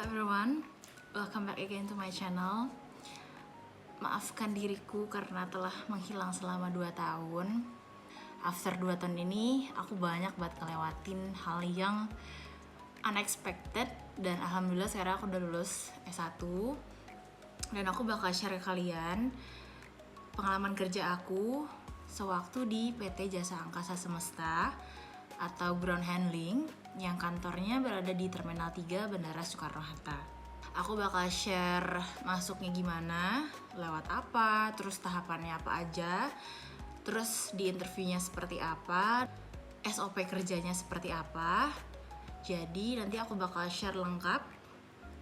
Hello everyone, welcome back again to my channel. Maafkan diriku karena telah menghilang selama 2 tahun. After 2 tahun ini, aku banyak banget ngelewatin hal yang unexpected. Dan alhamdulillah sekarang aku udah lulus S1. Dan aku bakal share ke kalian pengalaman kerja aku sewaktu di PT Jasa Angkasa Semesta atau ground handling yang kantornya berada di Terminal 3 Bandara Soekarno-Hatta. Aku bakal share masuknya gimana, lewat apa, terus tahapannya apa aja, terus di interviewnya seperti apa, SOP kerjanya seperti apa. Jadi nanti aku bakal share lengkap.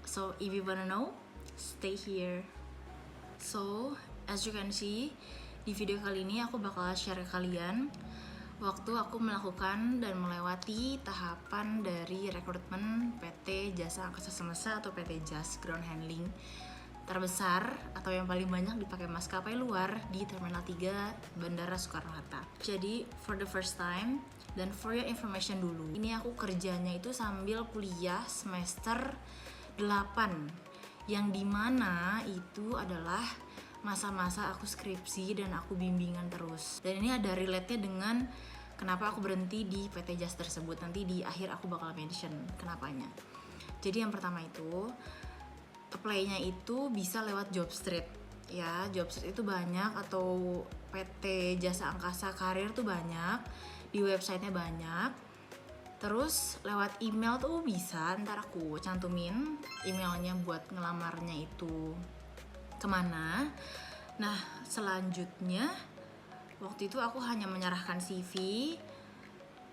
So if you wanna know, stay here. So as you can see, di video kali ini aku bakal share ke kalian waktu aku melakukan dan melewati tahapan dari rekrutmen PT Jasa Angkasa Semesta atau PT JAS Ground Handling terbesar atau yang paling banyak dipakai maskapai luar di Terminal 3 Bandara Soekarno-Hatta. Jadi for the first time dan for your information dulu, ini aku kerjanya itu sambil kuliah semester 8 yang dimana itu adalah masa-masa aku skripsi dan aku bimbingan terus. Dan ini ada relate-nya dengan kenapa aku berhenti di PT JAS tersebut. Nanti di akhir aku bakal mention kenapanya. Jadi yang pertama itu, apply-nya itu bisa lewat Jobstreet. Ya, Jobstreet itu banyak, atau PT Jasa Angkasa Karir tuh banyak, di websitenya banyak. Terus lewat email tuh bisa, ntar aku cantumin emailnya buat ngelamarnya itu kemana. Nah selanjutnya waktu itu aku hanya menyerahkan CV,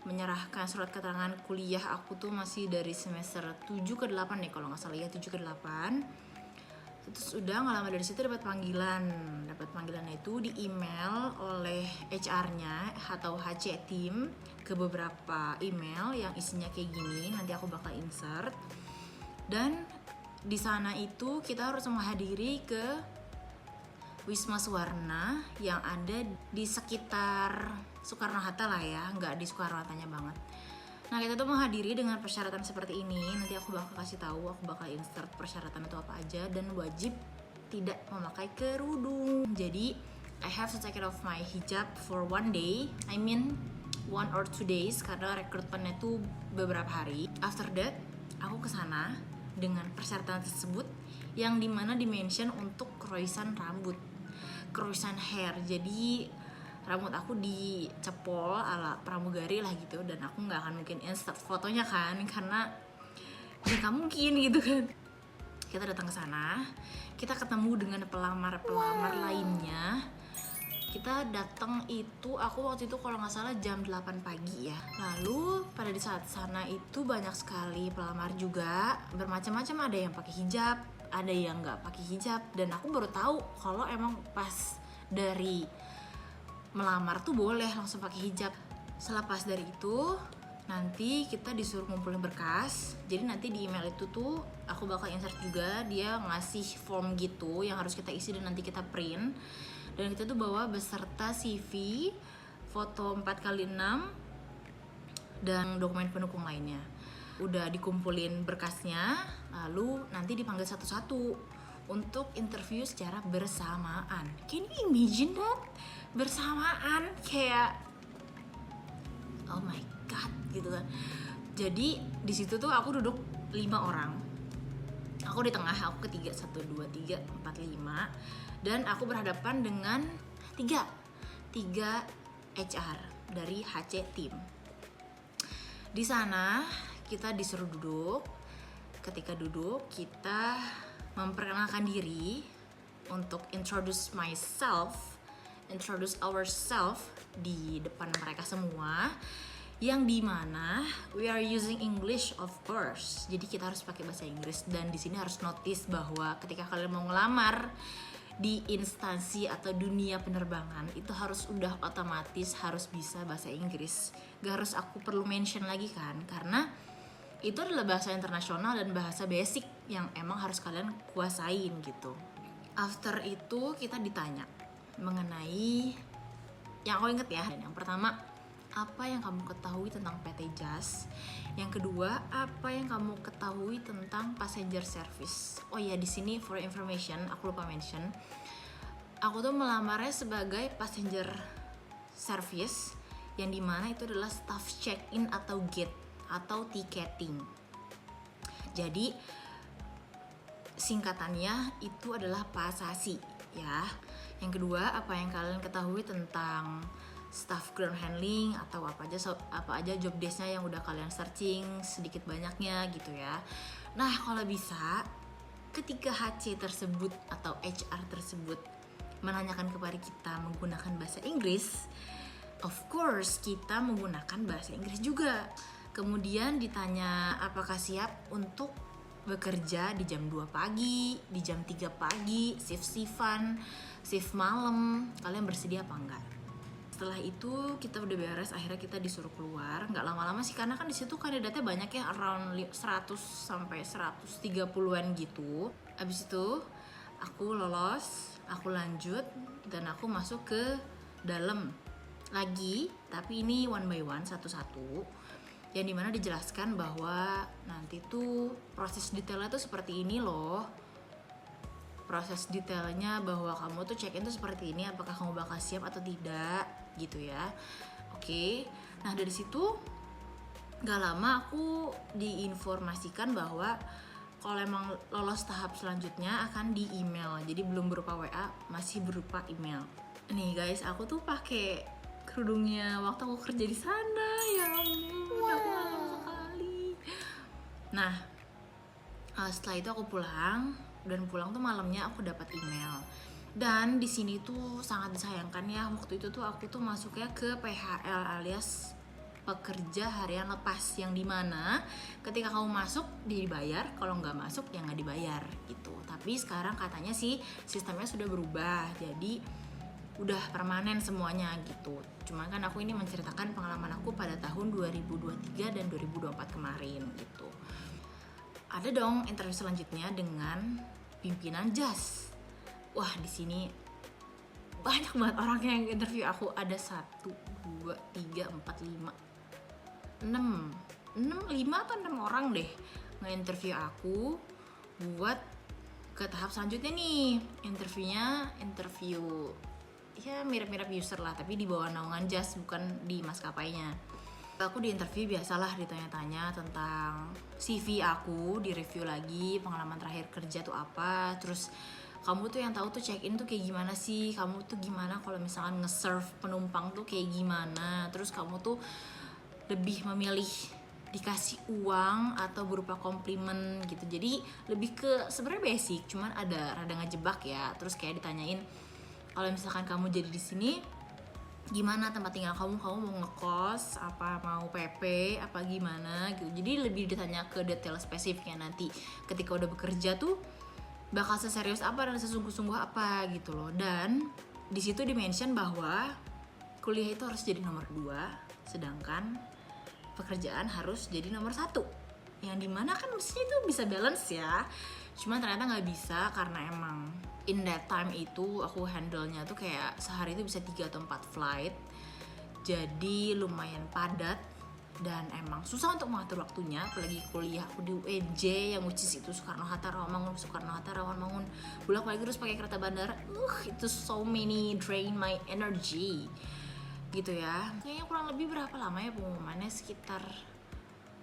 menyerahkan surat keterangan kuliah aku tuh masih dari semester 7 ke 8 nih kalau nggak salah ya, 7 ke 8. Terus udah nggak lama dari situ dapat panggilannya itu di email oleh HR-nya atau HC team ke beberapa email yang isinya kayak gini, nanti aku bakal insert. Dan di sana itu kita harus menghadiri ke Wisma Suwarna yang ada di sekitar Soekarno-Hatta lah ya, nggak di Soekarno-Hattanya banget. Nah kita tuh menghadiri dengan persyaratan seperti ini, nanti aku bakal kasih tahu, aku bakal insert persyaratan itu apa aja, dan wajib tidak memakai kerudung. Jadi I have to take care of my hijab for 1 day, I mean 1 or 2 days karena rekrutmennya tuh beberapa hari. After that aku kesana dengan persyaratan tersebut yang dimana dimention untuk kroisan rambut, kroisan hair. Jadi rambut aku dicepol ala pramugari lah gitu, dan aku nggak akan mungkin insert fotonya kan, karena ya nggak mungkin gitu kan. Kita datang ke sana, kita ketemu dengan pelamar-pelamar lainnya. Kita datang itu, aku waktu itu kalau nggak salah jam 8 pagi ya. Lalu pada di saat sana itu banyak sekali pelamar juga, bermacam-macam, ada yang pakai hijab, ada yang nggak pakai hijab. Dan aku baru tahu kalau emang pas dari melamar tuh boleh langsung pakai hijab. Selepas dari itu nanti kita disuruh ngumpulin berkas. Jadi nanti di email itu tuh aku bakal insert juga, dia ngasih form gitu yang harus kita isi dan nanti kita print. Dan kita tuh bawa beserta CV, foto 4x6, dan dokumen pendukung lainnya. Udah dikumpulin berkasnya, lalu nanti dipanggil satu-satu untuk interview secara bersamaan. Can you imagine that? Bersamaan, kayak oh my god gitu kan. Jadi di situ tuh aku duduk 5 orang. Aku di tengah, aku ketiga, 1, 2, 3, 4, 5. Dan aku berhadapan dengan 3 HR dari HC team. Di sana kita disuruh duduk. Ketika duduk, kita memperkenalkan diri untuk introduce ourselves di depan mereka semua, yang dimana we are using English of course. Jadi kita harus pakai bahasa Inggris, dan di sini harus notice bahwa ketika kalian mau ngelamar di instansi atau dunia penerbangan itu harus udah otomatis harus bisa bahasa Inggris. Gak harus aku perlu mention lagi kan, karena itu adalah bahasa internasional dan bahasa basic yang emang harus kalian kuasain gitu. After itu kita ditanya mengenai, yang aku inget ya, dan yang pertama, apa yang kamu ketahui tentang PT JAS. Yang kedua, apa yang kamu ketahui tentang passenger service. Oh ya, di sini for information, aku lupa mention, aku tuh melamarnya sebagai passenger service, yang dimana itu adalah staff check-in atau gate atau ticketing. Jadi singkatannya itu adalah PASASI ya. Yang kedua, apa yang kalian ketahui tentang staff ground handling atau apa aja job desk-nya yang udah kalian searching sedikit banyaknya gitu ya. Nah, kalau bisa ketika HC tersebut atau HR tersebut menanyakan kepada kita menggunakan bahasa Inggris, of course kita menggunakan bahasa Inggris juga. Kemudian ditanya apakah siap untuk bekerja di jam 2 pagi, di jam 3 pagi, shift-shiftan, shift malam, kalian bersedia apa enggak? Setelah itu kita udah beres, akhirnya kita disuruh keluar. Nggak lama-lama sih, karena kan di situ kandidatnya banyak ya, around 100 sampai 130-an gitu. Abis itu aku lolos, aku lanjut dan aku masuk ke dalam lagi, tapi ini one by one, satu-satu, yang dimana dijelaskan bahwa nanti tuh proses detailnya tuh seperti ini loh. Proses detailnya bahwa kamu tuh check-in tuh seperti ini, apakah kamu bakal siap atau tidak gitu ya. Oke. Nah, dari situ gak lama aku diinformasikan bahwa kalau emang lolos tahap selanjutnya akan di email. Jadi belum berupa WA, masih berupa email. Nih guys, aku tuh pakai kerudungnya waktu aku kerja di sana. Ya ampun, aku malu sekali. Nah, setelah itu aku pulang, dan pulang tuh malamnya aku dapat email. Dan di sini tuh sangat disayangkan ya, waktu itu tuh aku tuh masuknya ke PHL alias pekerja harian lepas, yang dimana ketika kamu masuk dibayar, kalau nggak masuk ya nggak dibayar gitu. Tapi sekarang katanya sih sistemnya sudah berubah, jadi udah permanen semuanya gitu. Cuman kan aku ini menceritakan pengalaman aku pada tahun 2023 dan 2024 kemarin gitu. Ada dong interview selanjutnya dengan pimpinan JAS. Wah, di sini banyak banget orang yang interview aku. Ada 1, 2, 3, 4, 5 atau 6 orang deh nge-interview aku buat ke tahap selanjutnya nih. Interview ya mirip-mirip user lah, tapi di bawah naungan JAS, bukan di maskapainya. Aku di interview biasalah, ditanya-tanya tentang CV aku, di-review lagi pengalaman terakhir kerja tuh apa, terus kamu tuh yang tahu tuh check-in tuh kayak gimana sih, kamu tuh gimana kalau misalkan nge-serve penumpang tuh kayak gimana, terus kamu tuh lebih memilih dikasih uang atau berupa komplimen gitu. Jadi lebih ke sebenarnya basic, cuman ada rada ngejebak ya. Terus kayak ditanyain kalau misalkan kamu jadi di sini gimana tempat tinggal kamu mau ngekos apa, mau PP apa gimana gitu. Jadi lebih ditanya ke detail spesifiknya nanti ketika udah bekerja tuh bakal seserius apa dan sesungguh-sungguh apa gitu loh. Dan di situ di-mention bahwa kuliah itu harus jadi nomor 2, sedangkan pekerjaan harus jadi nomor 1. Yang dimana kan mestinya itu bisa balance ya. Cuman ternyata nggak bisa, karena emang in that time itu aku handle-nya tuh kayak sehari itu bisa 3 atau 4 flight. Jadi lumayan padat dan emang susah untuk mengatur waktunya, apalagi kuliah aku di UNJ yang which is itu Soekarno-Hatta Rawamangun, bolak-balik terus pakai kereta bandara. Itu so many drain my energy gitu ya. Kayaknya kurang lebih berapa lama ya pengumumannya, sekitar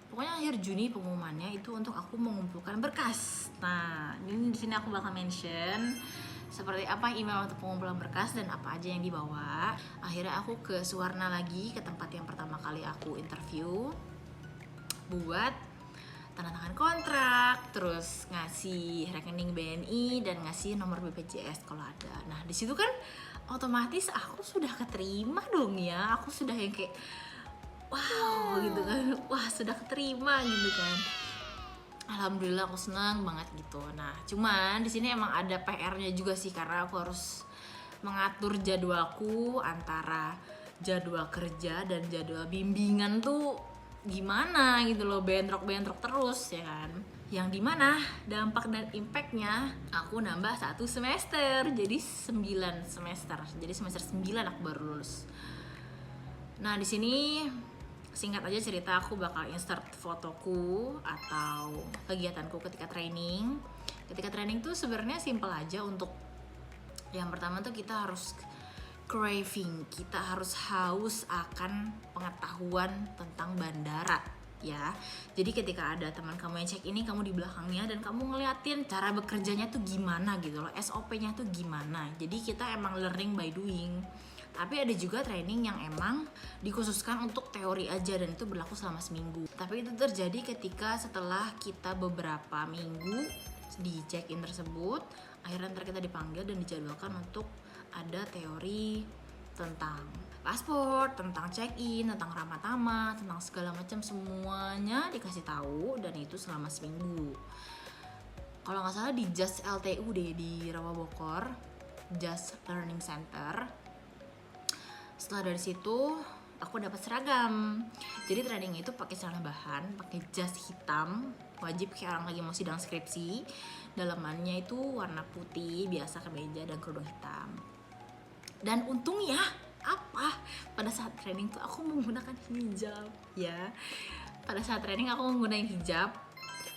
pokoknya akhir Juni pengumumannya itu untuk aku mengumpulkan berkas. Nah, ini di sini aku bakal mention seperti apa email untuk pengumpulan berkas dan apa aja yang dibawa. Akhirnya aku ke Suwarna lagi, ke tempat yang pertama kali aku interview, buat tanda tangan kontrak, terus ngasih rekening BNI dan ngasih nomor BPJS kalau ada. Nah, di situ kan otomatis aku sudah keterima dong ya. Aku sudah yang kayak wow gitu kan, wah sudah keterima gitu kan. Alhamdulillah aku senang banget gitu. Nah, cuman di sini emang ada PR-nya juga sih, karena aku harus mengatur jadwalku antara jadwal kerja dan jadwal bimbingan tuh gimana gitu loh, bentrok terus ya kan. Yang dimana dampak dan impactnya aku nambah 1 semester, jadi 9 semester. Jadi semester 9 aku baru lulus. Nah, di sini singkat aja cerita, aku bakal insert fotoku atau kegiatanku ketika training. Ketika training tuh sebenarnya simple aja. Untuk yang pertama tuh kita harus craving, kita harus haus akan pengetahuan tentang bandara ya. Jadi ketika ada teman kamu yang cek ini, kamu di belakangnya dan kamu ngeliatin cara bekerjanya tuh gimana gitu loh, SOP-nya tuh gimana. Jadi kita emang learning by doing. Tapi ada juga training yang emang dikhususkan untuk teori aja dan itu berlaku selama seminggu. Tapi itu terjadi ketika setelah kita beberapa minggu di check-in tersebut, akhirnya ntar kita dipanggil dan dijadwalkan untuk ada teori tentang paspor, tentang check-in, tentang ramah tamah, tentang segala macam, semuanya dikasih tahu dan itu selama seminggu. Kalau nggak salah di JAS LTU deh, di Rawa Bogor, JAS Learning Center. Setelah dari situ aku dapat seragam. Jadi training itu pakai celana bahan, pakai jas hitam, wajib kayak orang lagi mau sidang skripsi. Dalamannya itu warna putih, biasa kemeja dan kerudung hitam. Dan untungnya apa? Pada saat training tuh aku menggunakan hijab ya. Pada saat training aku menggunakan hijab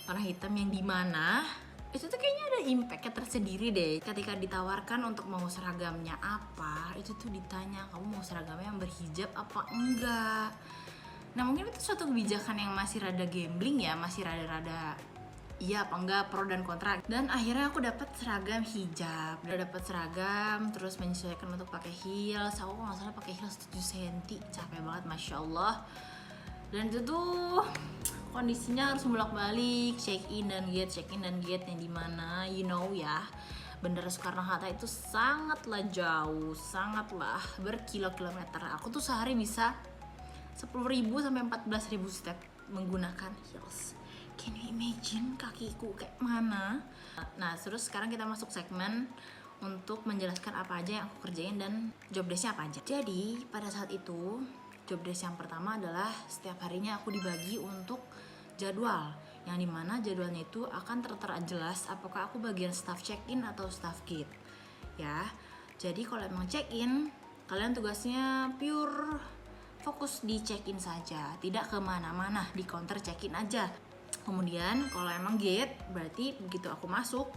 warna hitam yang dimana itu tuh kayaknya ada impactnya tersendiri deh. Ketika ditawarkan untuk mau seragamnya apa, itu tuh ditanya kamu mau seragamnya yang berhijab apa enggak. Nah mungkin itu suatu kebijakan yang masih rada gambling ya, masih rada-rada iya apa enggak, pro dan kontra. Dan akhirnya aku dapat seragam hijab. Udah dapat seragam, terus menyesuaikan untuk pakai heels. Aku nggak salah pakai heels 7 cm, capek banget, masya Allah. Dan itu tuh kondisinya harus bolak-balik check in dan gate yang dimana you know ya, Bandara Soekarno-Hatta itu sangatlah jauh, sangatlah berkilo-kilometer. Aku tuh sehari bisa 10.000 sampai 14.000 step menggunakan heels. Can you imagine kakiku kayak mana? Nah terus sekarang kita masuk segmen untuk menjelaskan apa aja yang aku kerjain dan job desk-nya apa aja. Jadi pada saat itu job desk yang pertama adalah setiap harinya aku dibagi untuk jadwal, yang dimana jadwalnya itu akan tertera jelas apakah aku bagian staff check-in atau staff gate ya. Jadi kalau emang check-in, kalian tugasnya pure fokus di check-in saja, tidak kemana-mana, di counter check-in aja. Kemudian kalau emang gate, berarti begitu aku masuk,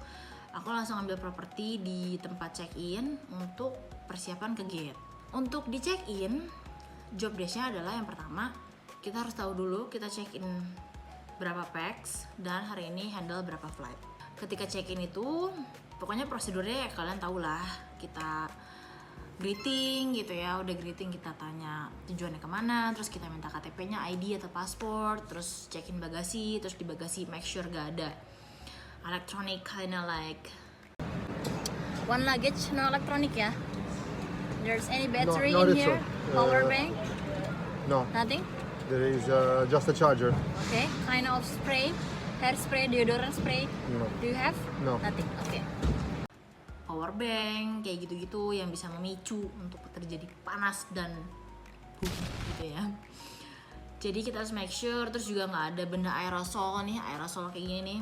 aku langsung ambil properti di tempat check-in untuk persiapan ke gate. Untuk di check-in, job desk-nya adalah yang pertama, kita harus tahu dulu kita check-in berapa packs dan hari ini handle berapa flight. Ketika check-in itu, pokoknya prosedurnya ya kalian tahu lah, kita greeting gitu ya, udah greeting kita tanya tujuannya kemana, terus kita minta KTP-nya, ID atau paspor, terus check-in bagasi, terus di bagasi make sure gak ada electronic, kinda like one luggage, no electronic ya. There's any battery in here? Power bank? No. Nothing? There is just a charger. Okay. Kind of spray? Hairspray, deodorant spray? No. Do you have? No. Nothing. Okay. Power bank, kayak gitu-gitu yang bisa memicu untuk terjadi panas dan gitu ya. Jadi kita harus make sure, terus juga nggak ada benda aerosol nih, aerosol kayak gini nih,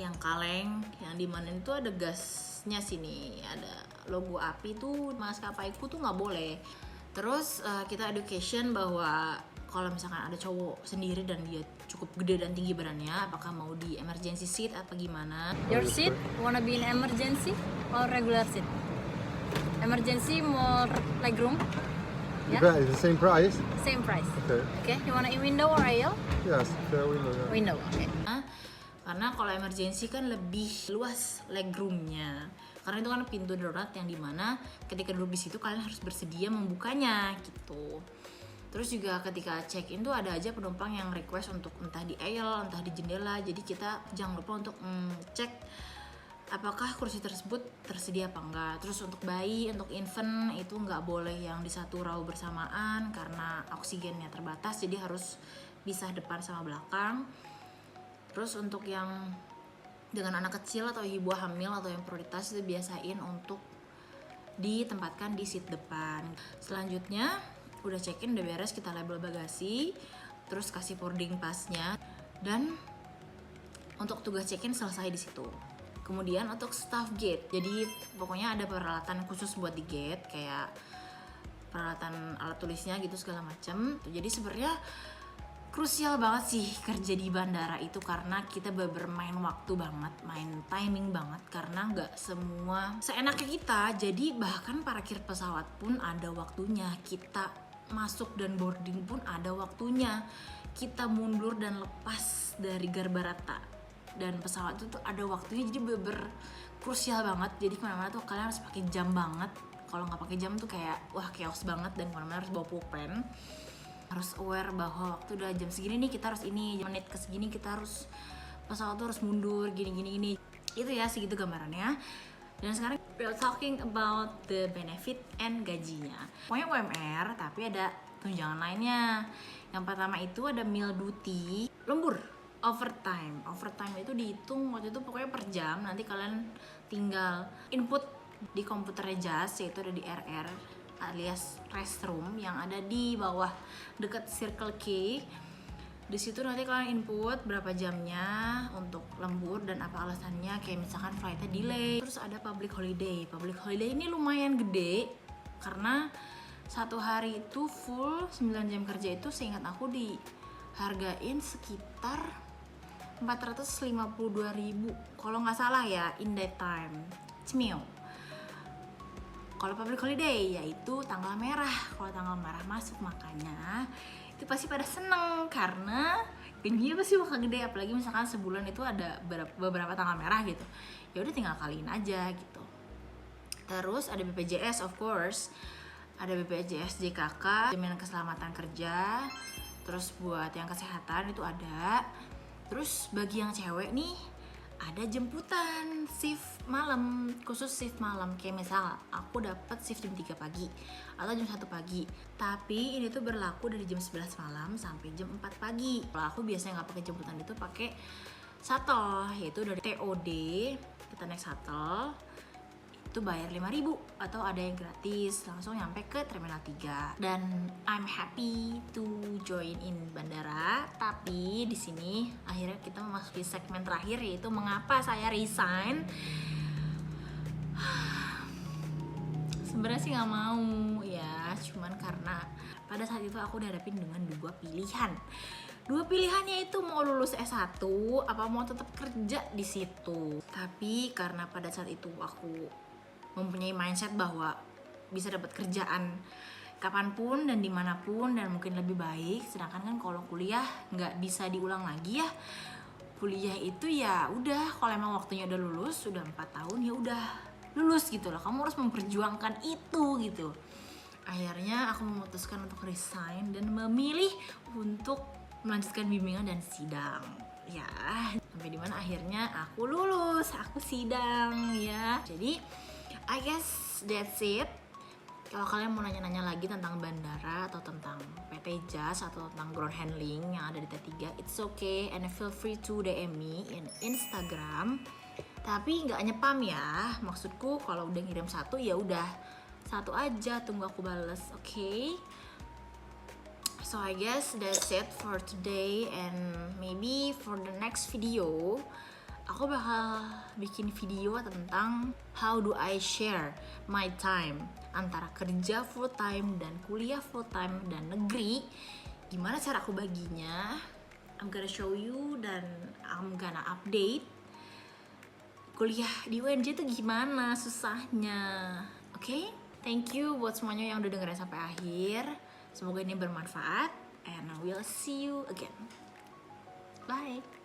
yang kaleng, yang dimana itu ada gasnya sini, ada logo api tuh, maskapaiku tuh nggak boleh. Terus kita education bahwa kalau misalkan ada cowok sendiri dan dia cukup gede dan tinggi badannya, apakah mau di emergency seat apa gimana? Your seat wanna be in emergency or regular seat? Emergency more legroom? Yeah? It's the same price? Same price. Okay. Okay, you wanna in window or aisle? Yes, fair window. Yeah. Window, oke. Karena kalau emergency kan lebih luas legroomnya. Karena itu kan pintu darurat yang dimana ketika duduk di situ kalian harus bersedia membukanya gitu. Terus juga ketika check-in tuh ada aja penumpang yang request untuk entah di aisle, entah di jendela. Jadi kita jangan lupa untuk cek apakah kursi tersebut tersedia apa enggak. Terus untuk bayi, untuk infant itu nggak boleh yang di satu row bersamaan karena oksigennya terbatas. Jadi harus pisah depan sama belakang. Terus untuk yang dengan anak kecil atau ibu hamil atau yang prioritas itu biasain untuk ditempatkan di seat depan. Selanjutnya udah check-in, udah beres, kita label bagasi, terus kasih boarding pass-nya, dan untuk tugas check-in selesai di situ. Kemudian untuk staff gate, jadi pokoknya ada peralatan khusus buat di gate, kayak peralatan alat tulisnya gitu segala macam. Jadi sebenarnya krusial banget sih kerja di bandara itu, karena kita bermain waktu banget, main timing banget, karena nggak semua seenaknya kita. Jadi bahkan parkir pesawat pun ada waktunya, kita masuk dan boarding pun ada waktunya, kita mundur dan lepas dari Garbarata dan pesawat itu tuh ada waktunya. Jadi krusial banget. Jadi kemana-mana tuh kalian harus pakai jam banget. Kalau nggak pakai jam tuh kayak wah chaos banget, dan kemana-mana harus bawa pulpen. Harus aware bahwa waktu udah jam segini nih kita harus ini, menit ke segini kita harus pesawat tuh harus mundur gini. Itu ya, segitu gambarannya. Dan sekarang we're talking about the benefit and gajinya. Pokoknya UMR tapi ada tunjangan lainnya. Yang pertama itu ada meal duty, lembur, overtime. Overtime itu dihitung waktu itu pokoknya per jam. Nanti kalian tinggal input di komputernya JAS, yaitu ada di RR alias restroom yang ada di bawah dekat Circle K. Di situ nanti kalian input berapa jamnya untuk lembur dan apa alasannya, kayak misalkan flightnya delay. Terus ada public holiday. Public holiday ini lumayan gede karena satu hari itu full 9 jam kerja itu seingat aku dihargain sekitar 452.000 kalau nggak salah ya, in that time. Cemil. Kalau public holiday yaitu tanggal merah. Kalau tanggal merah masuk, makanya itu pasti pada seneng karena gajinya pasti bakal gede. Apalagi misalkan sebulan itu ada beberapa tanggal merah gitu, ya udah tinggal kaliin aja gitu. Terus ada BPJS, of course, ada BPJS JKK, jaminan keselamatan kerja. Terus buat yang kesehatan itu ada. Terus bagi yang cewek nih ada jemputan shift malam, khusus shift malam. Kayak misal aku dapat shift jam 3 pagi atau jam 1 pagi. Tapi ini tuh berlaku dari jam 11 malam sampai jam 4 pagi. Kalau aku biasanya nggak pakai jemputan, itu pakai shuttle, yaitu dari TOD kita naik shuttle. Itu bayar 5.000 atau ada yang gratis langsung nyampe ke Terminal 3. Dan I'm happy to join in bandara. Tapi di sini akhirnya kita memasuki segmen terakhir, yaitu mengapa saya resign. Sebenarnya sih nggak mau ya, cuman karena pada saat itu aku dihadapin dengan dua pilihan. Dua pilihannya itu mau lulus S1 apa mau tetap kerja di situ. Tapi karena pada saat itu aku mempunyai mindset bahwa bisa dapat kerjaan kapanpun dan dimanapun dan mungkin lebih baik. Sedangkan kan kalau kuliah nggak bisa diulang lagi ya. Kuliah itu ya udah, kalau emang waktunya udah lulus, udah 4 tahun ya udah lulus gitu loh. Kamu harus memperjuangkan itu gitu. Akhirnya aku memutuskan untuk resign dan memilih untuk melanjutkan bimbingan dan sidang. Ya, sampai dimana akhirnya aku lulus, aku sidang ya. Jadi I guess that's it. Kalau kalian mau nanya-nanya lagi tentang bandara atau tentang PT JAS atau tentang ground handling yang ada di T3, it's okay and feel free to DM me in Instagram. Tapi nggak nyepam ya. Maksudku kalau udah ngirim satu ya udah satu aja, tunggu aku bales, okay? So I guess that's it for today, and maybe for the next video aku bakal bikin video tentang how do I share my time antara kerja full time dan kuliah full time dan negeri. Gimana cara aku baginya? I'm gonna show you dan I'm gonna update kuliah di UNJ itu gimana susahnya. Oke? Thank you buat semuanya yang udah dengerin sampai akhir. Semoga ini bermanfaat and I will see you again. Bye.